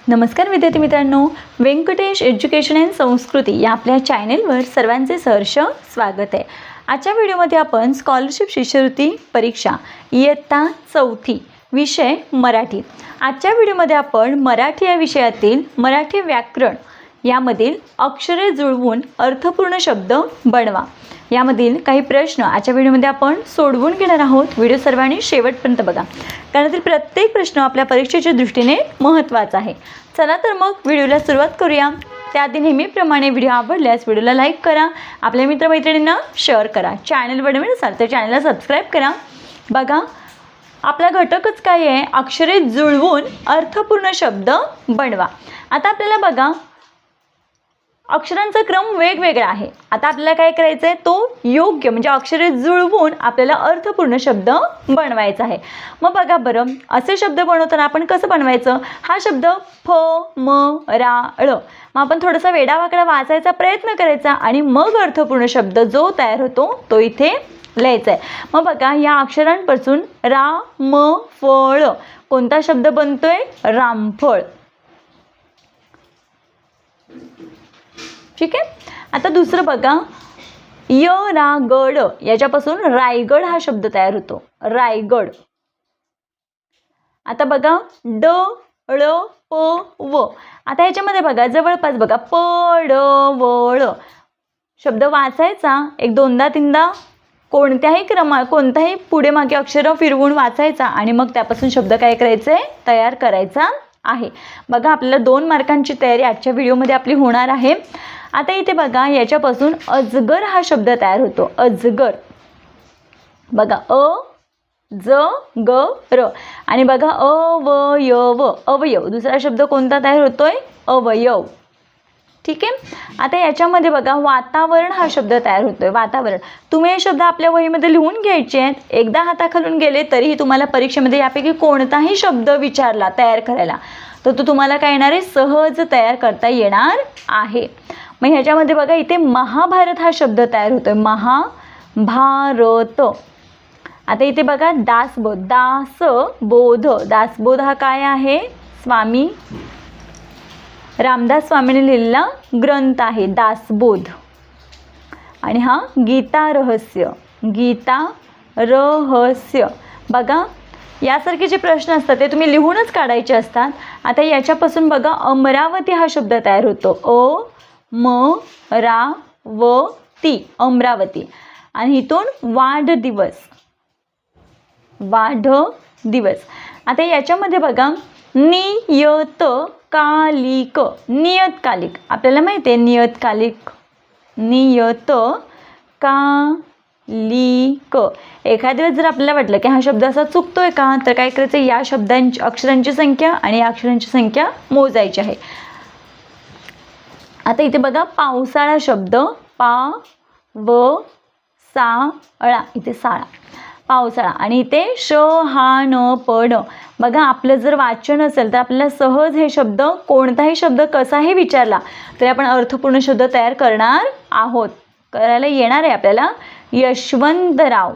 नमस्कार विद्यार्थी मित्रांनो, व्यंकटेश एज्युकेशन अँड संस्कृती या आपल्या चॅनेलवर सर्वांचे सहर्ष स्वागत आहे। आजच्या व्हिडिओमध्ये आपण स्कॉलरशिप शिष्यवृत्ती परीक्षा इयत्ता 4थी विषय मराठी। आजच्या व्हिडिओमध्ये आपण मराठी या विषयातील मराठी व्याकरण यामधील अक्षरे जुळवून अर्थपूर्ण शब्द बनवा यामधील काही प्रश्न आजच्या व्हिडिओमध्ये आपण सोडवून घेणार आहोत। व्हिडिओ सर्वांनी शेवटपर्यंत बघा, कारण ते प्रत्येक प्रश्न आपल्या परीक्षेच्या दृष्टीने महत्त्वाचा आहे। चला तर मग व्हिडिओला सुरुवात करूया। त्याआधी नेहमीप्रमाणे व्हिडिओ आवडल्यास व्हिडिओला लाईक करा, आपल्या मित्रमैत्रिणींना शेअर करा, चॅनलवर नवीन असाल तर चॅनलला सबस्क्राईब करा। बघा, आपला घटकच काय आहे, अक्षरे जुळवून अर्थपूर्ण शब्द बनवा। आता आपल्याला बघा, अक्षरांचा क्रम वेगवेगळा आहे। आता आपल्याला काय करायचं आहे, तो योग्य म्हणजे अक्षरे जुळवून आपल्याला अर्थपूर्ण शब्द बनवायचा आहे। मग बघा बरं, असे शब्द बनवताना आपण कसं बनवायचं, हा शब्द फ म रा ळ, मग आपण थोडासा वेडावाकडा वाचायचा प्रयत्न करायचा आणि मग अर्थपूर्ण शब्द जो तयार होतो तो इथे लिहायचा आहे। मग बघा, या अक्षरांपासून रा म फळ कोणता शब्द बनतोय, रामफळ। ठीक आहे। आता दुसरं बघा, य रा गड याच्यापासून रायगड हा शब्द तयार होतो, रायगड। आता बघा, ड ळ प व, आता याच्यामध्ये बघा जवळपास बघा प ड व ळ शब्द वाचायचा एक दोनदा तीनदा, कोणत्याही पुढे मागे अक्षर फिरवून वाचायचा आणि मग त्यापासून शब्द काय करायचे, तयार करायचा आहे। बघा, आपल्याला 2 मार्कांची तयारी आजच्या व्हिडिओमध्ये आपली होणार आहे। आता इथे बघा, याच्यापासून अजगर हा शब्द तयार होतो, अजगर। बघा, अ ज ग र, आणि बघा अवयव, अवयव दुसरा शब्द कोणता तयार होतोय, अवयव। ठीक आहे। आता याच्यामध्ये बघा, वातावरण हा शब्द तयार होतोय, वातावरण। तुम्ही हे शब्द आपल्या वहीमध्ये लिहून घ्यायचे आहेत। एकदा हाताखालून गेले तरीही तुम्हाला परीक्षेमध्ये यापैकी कोणताही शब्द विचारला तयार करायला तर तो तुम्हाला काय येणार आहे, सहज तयार करता येणार आहे। मग ह्याच्यामध्ये बघा, इथे महाभारत हा शब्द तयार होतोय, महाभारत। आता इथे बघा, दासबोध, दासबोध, दासबोध हा काय आहे, स्वामी रामदास स्वामींनी लिहिलेला ग्रंथ आहे दासबोध। आणि हा गीता रहस्य, गीता रहस्य। बघा, यासारखे जे प्रश्न असतात ते तुम्ही लिहूनच काढायचे असतात। आता याच्यापासून बघा, अमरावती हा शब्द तयार होतो, अ म रा व ती, अमरावती। आणि इथून वाढदिवस, वाढदिवस। आता याच्यामध्ये बघा, नियतकालिक, नियतकालिक आपल्याला माहिती आहे, नियतकालिक, नियतकालिक। एखाद्या वेळेस जर आपल्याला वाटलं की हा शब्द असा चुकतोय का, तर काय करायचं, या शब्दांची अक्षरांची संख्या आणि या अक्षरांची संख्या मोजायची आहे। आता इथे बघा, पावसाळा शब्द, पा व सा ळा, इथे साळा, पावसाळा। आणि इथे श हा न प ड। बघा, आपलं जर वाचन असेल तर आपल्याला सहज हे शब्द, कोणताही शब्द कसाही विचारला तरी आपण अर्थपूर्ण शब्द तयार करणार आहोत, करायला येणार आहे आपल्याला। यशवंतराव,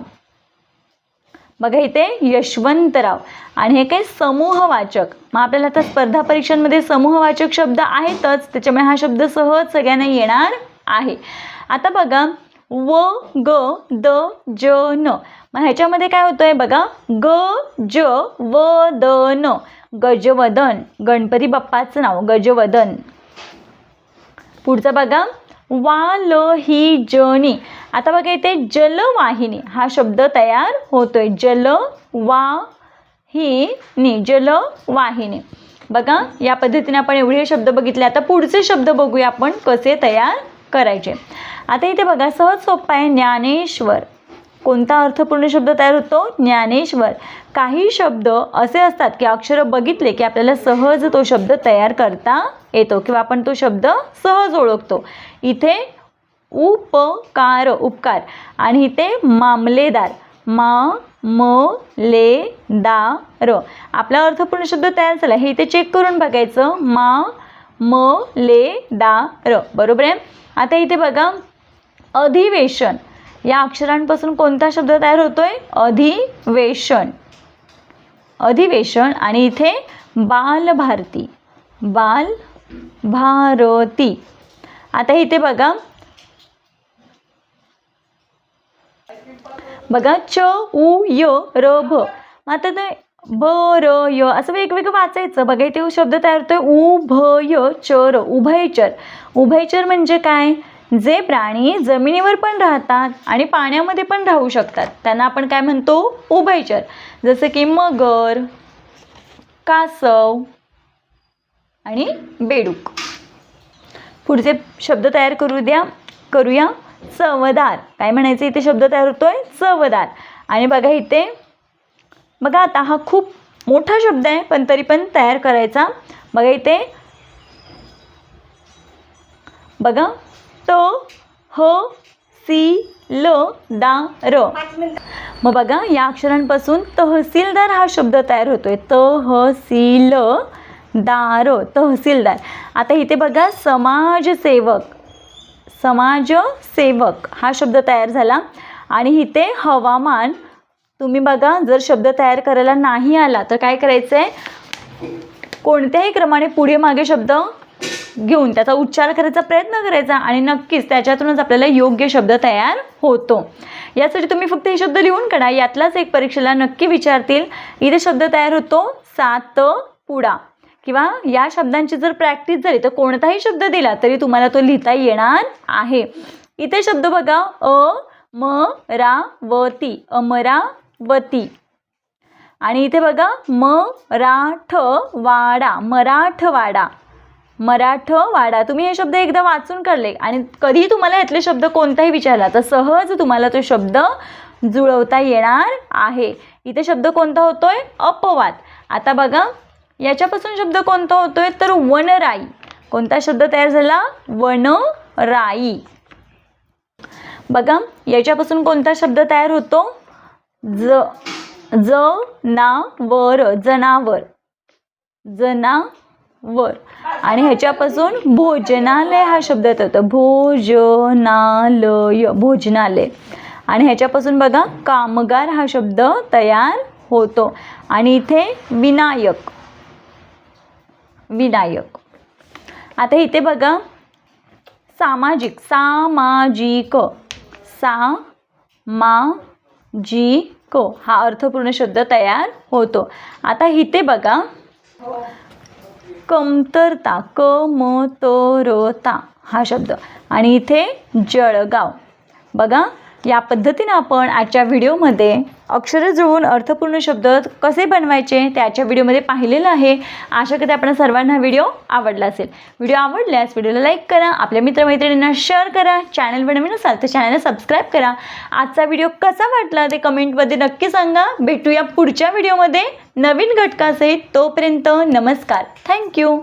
बघा इथे यशवंतराव। आणि हे काय, समूहवाचक। मग आपल्याला आता स्पर्धा परीक्षांमध्ये समूहवाचक शब्द आहेतच, त्याच्यामुळे हा शब्द सहज सगळ्यांना येणार आहे। आता बघा, व ग द ज न, मग ह्याच्यामध्ये काय होतंय बघा, ग ज व द न, गजवदन, गणपती बाप्पाचं नाव गजवदन। पुढचं बघा, वालहिजनी। आता बघा, इथे जलवाहिनी हा शब्द तयार होतोय, जलवाहिनी, जलवाहिनी। बघा, या पद्धतीने आपण एवढे शब्द बघितले। आता पुढचे शब्द बघूया आपण कसे तयार करायचे। आता इथे बघा, सहज सोपा आहे, ज्ञानेश्वर। कोणता अर्थपूर्ण शब्द तयार होतो, ज्ञानेश्वर। काही शब्द असे असतात की अक्षर बघितले की आपल्याला सहज तो शब्द तयार करता येतो किंवा आपण तो शब्द सहज ओळखतो। इथे उपकार, उपकार। आणि इथे मामलेदार, मामलेदार। आपला अर्थपूर्ण शब्द तयार झाला, हे इथे चेक करून बघायचं, मामलेदार, बरोबर आहे। आता इथे बघा, अधिवेशन, या अक्षरांपासून कोणता शब्द तयार होतोय, अधिवेशन, अधिवेशन। आणि इथे बालभारती, बाल भारती. आता इथे बघा च उ य र भ. आता ते ब र य असं वेगवेगळं वाचायचं. बघा इथे शब्द तयार होतोय उभयचर. उभयचर. उभयचर म्हणजे काय? जे प्राणी जमिनीवर पण राहतात आणि पाण्यामध्ये पण राहू शकतात त्यांना आपण काय म्हणतो? उभयचर. जसं की मगर, कासव आणि बेडूक. पुढचे शब्द तयार करूया. चवदार. काय म्हणायचं इथे शब्द तयार होतोय? चवदार. आणि बघा इथे बघा आता हा खूप मोठा शब्द आहे पण तरी पण तयार करायचा. बघा इथे बघा तहसीलदार. मग बघा या अक्षरांपासून तहसीलदार हा शब्द तयार होतोय. तहसीलदार. आता इथे बघा समाजसेवक हा शब्द तयार झाला. आणि इथे हवामान. तुम्ही बघा जर शब्द तयार करायला नाही आला तर काय करायचं आहे? कोणत्याही क्रमाने पुढे मागे शब्द घेऊन त्याचा उच्चार करायचा प्रयत्न करायचा आणि नक्कीच त्याच्यातूनच आपल्याला योग्य शब्द तयार होतो. यासाठी तुम्ही फक्त हे शब्द लिहून काढा. यातलाच एक परीक्षेला नक्की विचारतील. इथे शब्द तयार होतो सातपुडा. किंवा या शब्दांची जर प्रॅक्टिस झाली तर कोणताही शब्द दिला तरी तुम्हाला तो लिहिता येणार आहे. इथे शब्द बघा अमरावती. अमरावती. आणि इथे बघा मराठवाडा. तुम्ही हे शब्द एकदा वाचून काढले आणि कधी तुम्हाला यातले शब्द कोणताही विचारला तर सहज तुम्हाला तो शब्द जुळवता येणार आहे. इथे शब्द कोणता होतोय? अपवाद. आता बघा याच्यापासून शब्द कोणता होतोय? तर वनराई. कोणता शब्द तयार झाला? वनराई. बघा याच्यापासून कोणता शब्द तयार होतो? जनावर. आणि ह्याच्यापासून भोजनालय हा शब्द होतो. भोजनालय. आणि ह्याच्यापासून बघा कामगार हा शब्द तयार होतो. आणि इथे विनायक. आता इथे बघा सामाजिक. हा अर्थपूर्ण शब्द तयार होतो. आता इथे बघा कमतरता. हा शब्द. आणि इथे जळगाव. बघा या पद्धतीने आपण आजच्या व्हिडिओमध्ये अक्षरे जुळवून अर्थपूर्ण शब्द कसे बनवायचे त्याच्या व्हिडिओमध्ये पाहिलेलं आहे. आशा करते आपण सर्वांना व्हिडिओ आवडला असेल. व्हिडिओ आवडल्यास व्हिडिओला लाईक करा. आपल्या मित्रमैत्रिणींना शेअर करा. चॅनलवर नवीन असाल तर चॅनलला सबस्क्राईब करा. आजचा व्हिडिओ कसा वाटला ते कमेंटमध्ये नक्की सांगा. भेटूया पुढच्या व्हिडिओमध्ये नवीन घटकासहित. तोपर्यंत नमस्कार. थँक्यू.